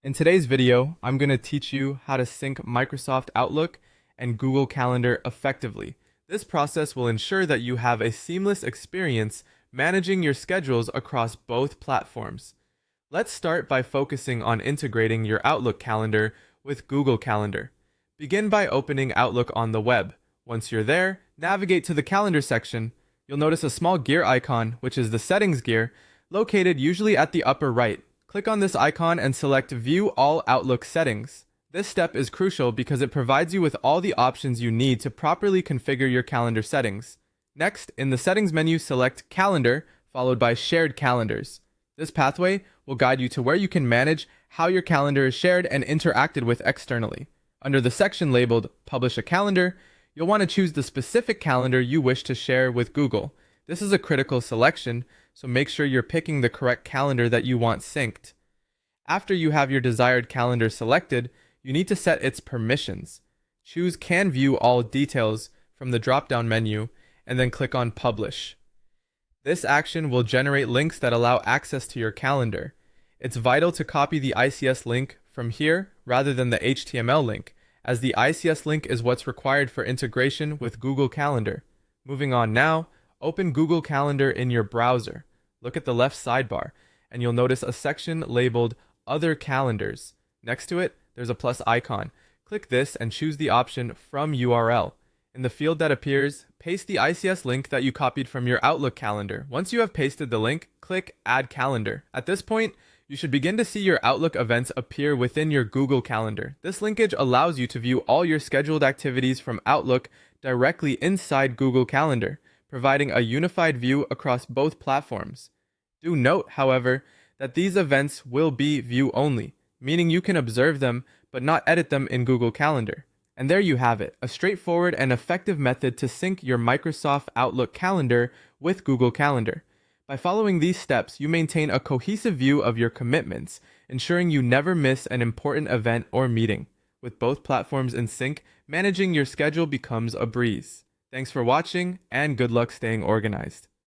In today's video, I'm going to teach you how to sync Microsoft Outlook and Google Calendar effectively. This process will ensure that you have a seamless experience managing your schedules across both platforms. Let's start by focusing on integrating your Outlook calendar with Google Calendar. Begin by opening Outlook on the web. Once you're there, navigate to the Calendar section. You'll notice a small gear icon, which is the Settings gear, located usually at the upper right. Click on this icon and select View All Outlook Settings. This step is crucial because it provides you with all the options you need to properly configure your calendar settings. Next, in the Settings menu, select Calendar, followed by Shared Calendars. This pathway will guide you to where you can manage how your calendar is shared and interacted with externally. Under the section labeled Publish a Calendar, you'll want to choose the specific calendar you wish to share with Google. This is a critical selection, so make sure you're picking the correct calendar that you want synced. After you have your desired calendar selected, you need to set its permissions. Choose Can View All Details from the drop-down menu, and then click on Publish. This action will generate links that allow access to your calendar. It's vital to copy the ICS link from here rather than the HTML link, as the ICS link is what's required for integration with Google Calendar. Moving on now, open Google Calendar in your browser. Look at the left sidebar, and you'll notice a section labeled Other Calendars. Next to it, there's a plus icon. Click this and choose the option From URL. In the field that appears, paste the ICS link that you copied from your Outlook calendar. Once you have pasted the link, click Add Calendar. At this point, you should begin to see your Outlook events appear within your Google Calendar. This linkage allows you to view all your scheduled activities from Outlook directly inside Google Calendar, providing a unified view across both platforms. Do note, however, that these events will be view-only, meaning you can observe them but not edit them in Google Calendar. And there you have it, a straightforward and effective method to sync your Microsoft Outlook calendar with Google Calendar. By following these steps, you maintain a cohesive view of your commitments, ensuring you never miss an important event or meeting. With both platforms in sync, managing your schedule becomes a breeze. Thanks for watching, and good luck staying organized.